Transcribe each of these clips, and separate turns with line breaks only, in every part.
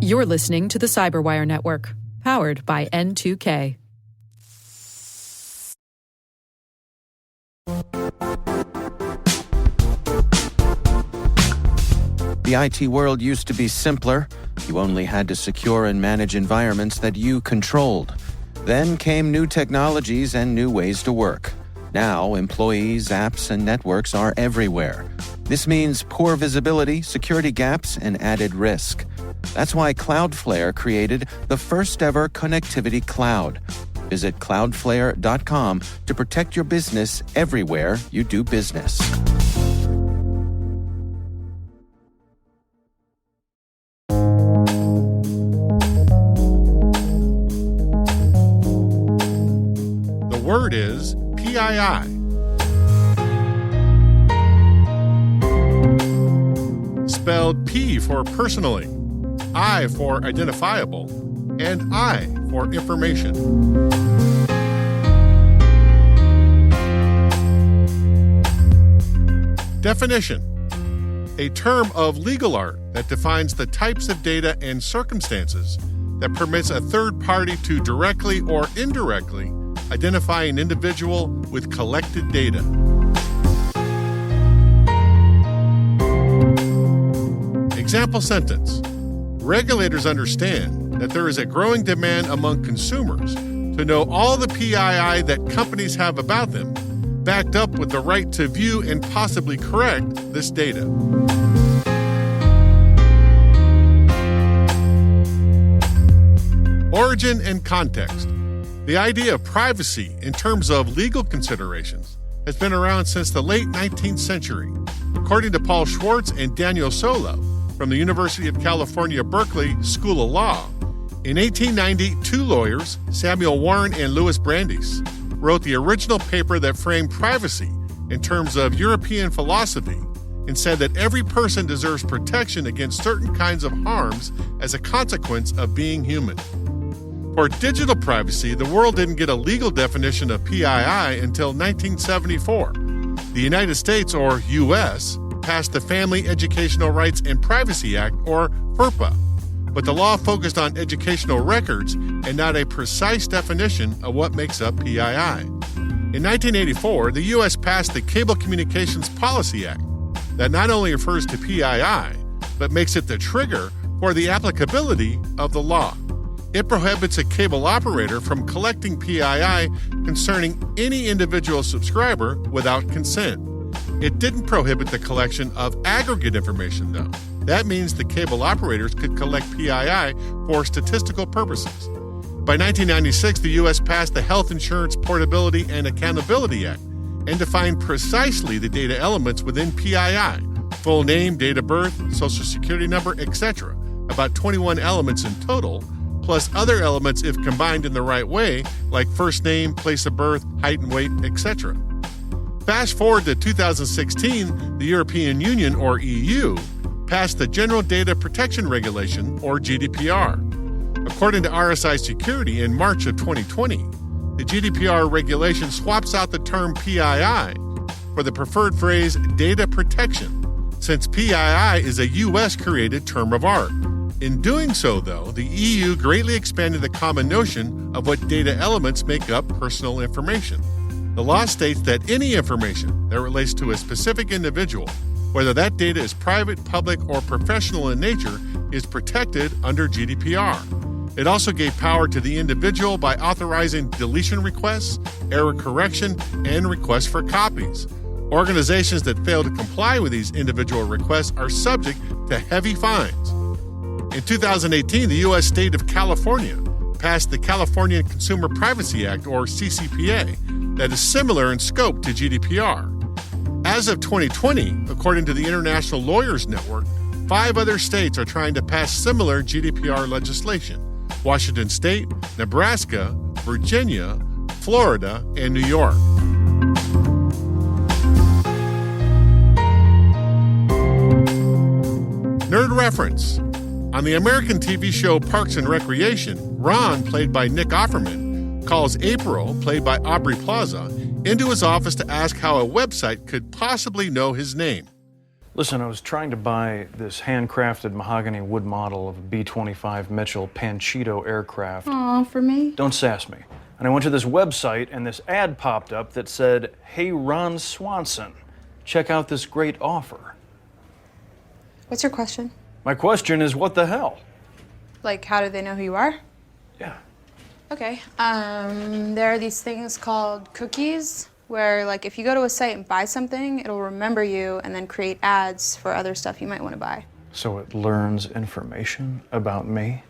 You're listening to the Cyberwire Network, powered by N2K.
The IT world used to be simpler. You only had to secure and manage environments that you controlled. Then came new technologies and new ways to work. Now, employees, apps, and networks are everywhere. This means poor visibility, security gaps, and added risk. That's why Cloudflare created the first-ever connectivity cloud. Visit cloudflare.com to protect your business everywhere you do business.
The word is PII. Spelled P for personally, I for identifiable, and I for information. Definition: a term of legal art that defines the types of data and circumstances that permits a third party to directly or indirectly identify an individual with collected data. Example sentence: regulators understand that there is a growing demand among consumers to know all the PII that companies have about them, backed up with the right to view and possibly correct this data. Origin and context. The idea of privacy in terms of legal considerations has been around since the late 19th century. According to Paul Schwartz and Daniel Solo from the University of California, Berkeley School of Law, in 1890, two lawyers, Samuel Warren and Louis Brandeis, wrote the original paper that framed privacy in terms of European philosophy and said that every person deserves protection against certain kinds of harms as a consequence of being human. For digital privacy, the world didn't get a legal definition of PII until 1974. The United States, or U.S., passed the Family Educational Rights and Privacy Act, or FERPA, but the law focused on educational records and not a precise definition of what makes up PII. In 1984, the U.S. passed the Cable Communications Policy Act that not only refers to PII, but makes it the trigger for the applicability of the law. It prohibits a cable operator from collecting PII concerning any individual subscriber without consent. It didn't prohibit the collection of aggregate information, though. That means the cable operators could collect PII for statistical purposes. By 1996, the U.S. passed the Health Insurance Portability and Accountability Act and defined precisely the data elements within PII: full name, date of birth, social security number, etc., about 21 elements in total, plus other elements if combined in the right way, like first name, place of birth, height and weight, etc. Fast forward to 2016, the European Union, or EU, passed the General Data Protection Regulation, or GDPR. According to RSI Security, in March of 2020, the GDPR regulation swaps out the term PII for the preferred phrase data protection, since PII is a U.S.-created term of art. In doing so, though, the EU greatly expanded the common notion of what data elements make up personal information. The law states that any information that relates to a specific individual, whether that data is private, public, or professional in nature, is protected under GDPR. It also gave power to the individual by authorizing deletion requests, error correction, and requests for copies. Organizations that fail to comply with these individual requests are subject to heavy fines. In 2018, the U.S. state of California passed the California Consumer Privacy Act, or CCPA, that is similar in scope to GDPR. As of 2020, according to the International Lawyers Network, 5 other states are trying to pass similar GDPR legislation: Washington State, Nebraska, Virginia, Florida, and New York. Nerd reference. On the American TV show Parks and Recreation, Ron, played by Nick Offerman, calls April, played by Aubrey Plaza, into his office to ask how a website could possibly know his name.
Listen, I was trying to buy this handcrafted mahogany wood model of a B-25 Mitchell Panchito aircraft.
Aw, for me?
Don't sass me. And I went to this website and this ad popped up that said, "Hey, Ron Swanson, check out this great offer."
What's your question?
My question is, what the hell?
Like, how do they know who you are?
Yeah.
Okay. There are these things called cookies, where, like, if you go to a site and buy something, it'll remember you and then create ads for other stuff you might want to buy.
So it learns information about me?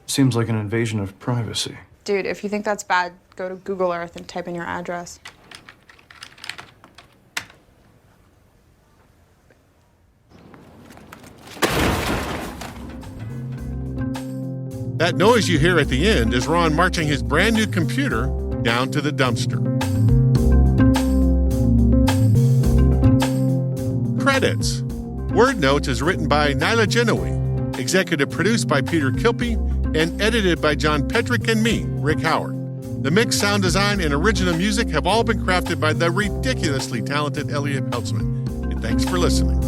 Seems like an invasion of privacy.
Dude, if you think that's bad, go to Google Earth and type in your address.
That noise you hear at the end is Ron marching his brand new computer down to the dumpster. Credits. Word Notes is written by Nyla Genoe, executive produced by Peter Kilpie, and edited by John Petrick and me, Rick Howard. The mix, sound design, and original music have all been crafted by the ridiculously talented Elliot Peltzman. And thanks for listening.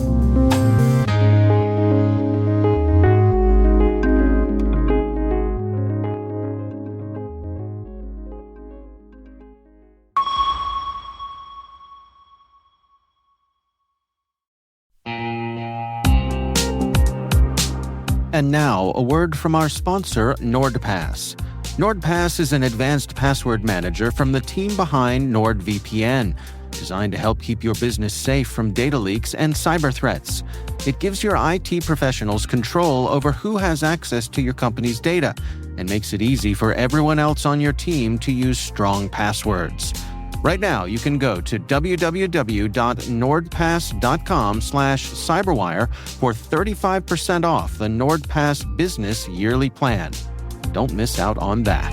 And now, a word from our sponsor, NordPass. NordPass is an advanced password manager from the team behind NordVPN, designed to help keep your business safe from data leaks and cyber threats. It gives your IT professionals control over who has access to your company's data and makes it easy for everyone else on your team to use strong passwords. Right now, you can go to www.nordpass.com/cyberwire for 35% off the NordPass Business Yearly Plan. Don't miss out on that.